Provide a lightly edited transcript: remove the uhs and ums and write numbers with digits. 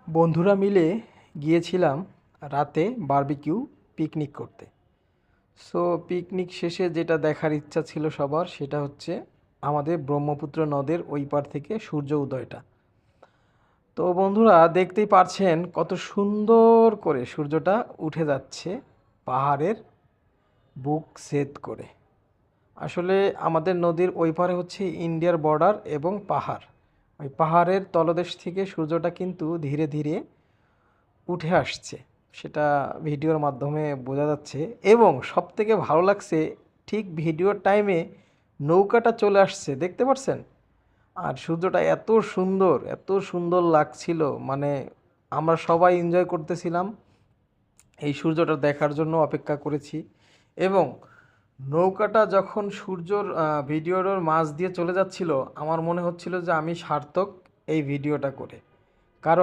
বন্ধুরা মিলে গিয়েছিলাম রাতে বারবিকিউ পিকনিক করতে। সো পিকনিক শেষে যেটা দেখার ইচ্ছা ছিল সবার সেটা হচ্ছে আমাদের ব্রহ্মপুত্র নদের ওই পার থেকে সূর্য উদয়টা। তো বন্ধুরা দেখতেই পারছেন কত সুন্দর করে সূর্যটা উঠে যাচ্ছে পাহাড়ের বুক ছেদ করে। আসলে আমাদের নদীর ওই পারে হচ্ছে ইন্ডিয়ার বর্ডার এবং পাহাড়। ওই পাহাড়ের তলদেশ থেকে সূর্যটা কিন্তু ধীরে ধীরে উঠে আসছে, সেটা ভিডিওর মাধ্যমে বোঝা যাচ্ছে। এবং সবথেকে ভালো লাগছে, ঠিক ভিডিওর টাইমে নৌকাটা চলে আসছে, দেখতে পাচ্ছেন? আর সূর্যটা এত সুন্দর, এত সুন্দর লাগছিল, মানে আমরা সবাই এনজয় করতেছিলাম, এই সূর্যটা দেখার জন্য অপেক্ষা করেছি। এবং নৌকাটা যখন সূর্যর ভিডিওর মাঝ দিয়ে চলে যাচ্ছিল, আমার মনে হচ্ছিল যে আমি সার্থক এই ভিডিওটা করে।